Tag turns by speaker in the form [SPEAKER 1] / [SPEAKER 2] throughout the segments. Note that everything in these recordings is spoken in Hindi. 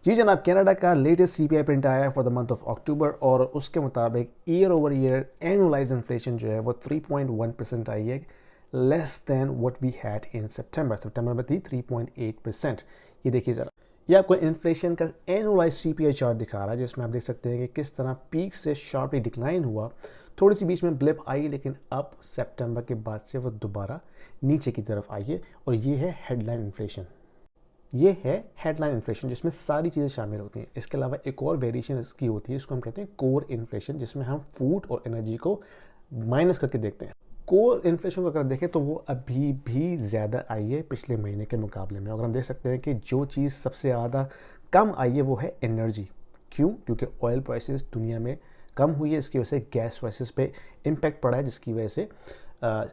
[SPEAKER 1] जी जनाब, कनाडा का लेटेस्ट सीपीआई प्रिंट आया है for the month of October और उसके मुताबिक year over year annualise inflation जो है वो 3.1% आई है, less than what we had in September में थी 3.8%। ये देखिए ज़रा, ये आपको इन्फ्लेशन का एनुअलाइज सीपीआई चार्ट दिखा रहा है जिसमें आप देख सकते हैं कि किस तरह पीक से शार्पली डिक्लाइन हुआ, थोड़ी सी बीच में ब्लिप आई लेकिन अब सितंबर के बाद से वो दोबारा नीचे की तरफ आई है। और ये है हेडलाइन इन्फ्लेशन, ये है हेडलाइन इन्फ्लेशन जिसमें सारी चीज़ें शामिल होती हैं। इसके अलावा एक और वेरिएशन इसकी होती है, इसको हम कहते हैं कोर इन्फ्लेशन, जिसमें हम फूड और एनर्जी को माइनस करके देखते हैं। कोर इन्फ्लेशन को अगर देखें तो वो अभी भी ज़्यादा आई है पिछले महीने के मुकाबले में। अगर हम देख सकते हैं कि जो चीज़ सबसे ज़्यादा कम आई है वो है एनर्जी। क्यों? क्योंकि ऑयल प्राइसेस दुनिया में कम हुई है, इसकी वजह से गैस प्राइसेस पे इम्पैक्ट पड़ा है, जिसकी वजह से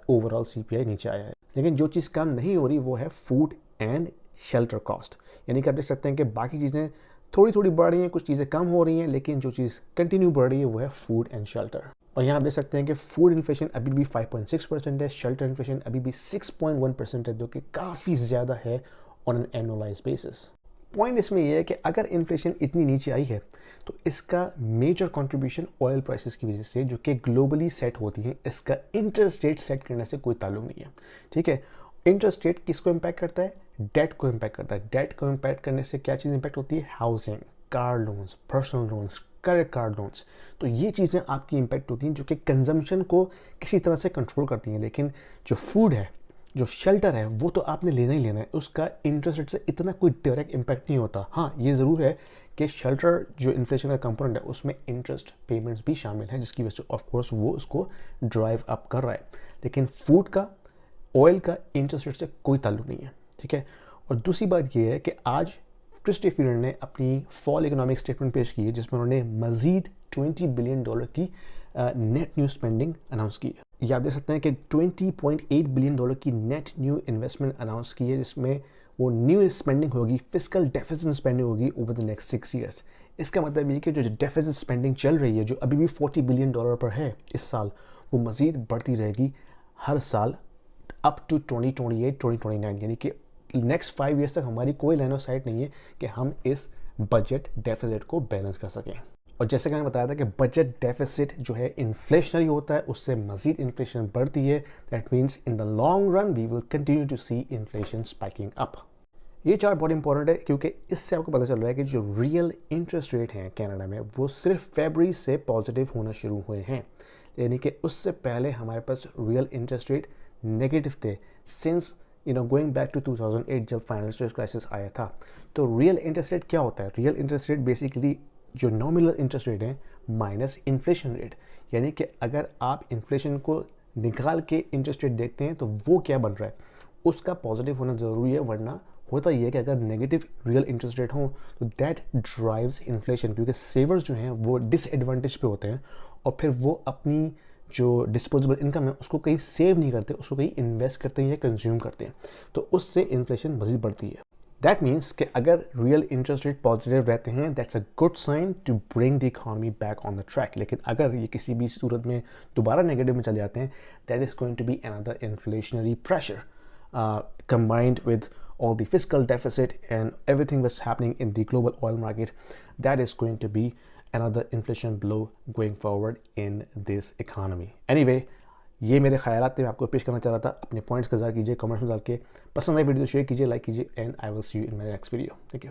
[SPEAKER 1] ओवरऑल सीपीआई नीचे आया है। लेकिन जो चीज़ कम नहीं हो रही वो है फूड एंड शेल्टर कॉस्ट। यानी कि आप देख सकते हैं कि बाकी चीज़ें थोड़ी थोड़ी बढ़ रही हैं, कुछ चीज़ें कम हो रही हैं, लेकिन जो चीज़ कंटिन्यू बढ़ रही है वो है फूड एंड शेल्टर। और यहाँ आप देख सकते हैं कि फूड इन्फ्लेशन अभी भी 5.6% है, शेल्टर इन्फ्लेशन अभी भी 6.1% है, जो कि काफ़ी ज़्यादा है on an annualise basis. Point इसमें यह है कि अगर इन्फ्लेशन इतनी नीचे आई है तो इसका मेजर कंट्रीब्यूशन ऑयल प्राइसेस की वजह से, जो कि ग्लोबली सेट होती हैं, इसका इंटरेस्ट रेट सेट करने से कोई ताल्लुक नहीं है। ठीक है, इंटरेस्ट रेट किसको इम्पैक्ट करता है? डेट को इम्पैक्ट करता है। डेट को इम्पैक्ट करने से क्या चीज़ इम्पैक्ट होती है? Housing, car loans, personal loans, credit card loans. तो ये चीज़ें आपकी इम्पैक्ट होती हैं जो कि कंजम्पशन को किसी तरह से कंट्रोल करती हैं। लेकिन जो फूड है, जो शेल्टर है, वो तो आपने लेना ही लेना है, उसका इंटरेस्ट रेट से इतना कोई डायरेक्ट इम्पैक्ट नहीं होता। हाँ, ये ज़रूर है कि शेल्टर जो इन्फ्लेशन का कंपोनेंट है उसमें इंटरेस्ट पेमेंट्स भी शामिल हैं, जिसकी वजह से ऑफकोर्स वो उसको ड्राइव अप कर रहा है। लेकिन फूड का, ऑयल का इंटरेस्ट रेट से कोई ताल्लुक नहीं है। ठीक है, और दूसरी बात यह है कि आज क्रिस्टी फील्ड ने अपनी फॉल इकोनॉमिक स्टेटमेंट पेश की है, जिसमें उन्होंने मजीद $20 बिलियन की नेट न्यू स्पेंडिंग अनाउंस की है। ये आप देख सकते हैं कि $20.8 बिलियन की नेट न्यू इन्वेस्टमेंट अनाउंस की है, जिसमें वो न्यू स्पेंडिंग होगी, फिजिकल डेफिसिट स्पेंडिंग होगी ओवर द नेक्स्ट 6 ईयर्स। इसका मतलब ये कि जो डेफिसिट स्पेंडिंग चल रही है, जो अभी भी $40 बिलियन पर है इस साल, वो मजीद बढ़ती रहेगी हर साल अप टू 2028-2029। यानी कि नेक्स्ट 5 ईयर्स तक हमारी कोई लाइन ऑफ साइट नहीं है कि हम इस बजट डेफिसिट को बैलेंस कर सकें। और जैसे कि मैंने बताया था कि बजट डेफिसिट जो है इन्फ्लेशनरी होता है, उससे मजीद इन्फ्लेशन बढ़ती है। That means in the long run we will continue to see inflation spiking up. ये चार्ट बहुत इंपॉर्टेंट है क्योंकि इससे आपको पता चल रहा है कि जो रियल इंटरेस्ट रेट हैं कनाडा में, वो सिर्फ फरवरी से पॉजिटिव होना शुरू हुए हैं। यानी कि उससे पहले हमारे पास रियल इंटरेस्ट रेट नेगेटिव थे सिंस गोइंग बैक टू 2008 जब फाइनेंशियल क्राइसिस आया था। तो रियल इंटरेस्ट रेट क्या होता है? रियल इंटरेस्ट रेट बेसिकली जो नॉमिनल इंटरेस्ट रेट है माइनस इन्फ्लेशन रेट। यानी कि अगर आप इन्फ्लेशन को निकाल के इंटरेस्ट रेट देखते हैं तो वो क्या बन रहा है, उसका पॉजिटिव होना ज़रूरी है। वरना होता ही है कि अगर नेगेटिव रियल इंटरेस्ट रेट हो तो दैट ड्राइव्स इन्फ्लेशन, क्योंकि सेवर्स जो हैं वो डिसएडवांटेज पे होते हैं और फिर वो अपनी जो डिस्पोजेबल इनकम है उसको कहीं सेव नहीं करते, उसको कहीं इन्वेस्ट करते हैं या कंज्यूम करते हैं, तो उससे इन्फ्लेशन मज़ीद बढ़ती है। दैट मीन्स कि अगर रियल इंटरेस्ट रेट पॉजिटिव रहते हैं, that's a good sign to bring the economy back on the track. लेकिन अगर ये किसी भी सूरत में दोबारा नेगेटिव में चले जाते हैं, that is going to be another inflationary pressure combined with all the fiscal deficit and everything that's happening in the global oil market. That is going to be another inflation blow going forward in this economy. Anyway, ये मेरे ख्यालात थे, मैं आपको पेश करना चाह रहा था। अपने पॉइंट्स का ज़ाहिर कीजिए, कमेंट्स में डाल के। पसंद आए वीडियो शेयर कीजिए, लाइक कीजिए, and I will see you in my next video. Thank you.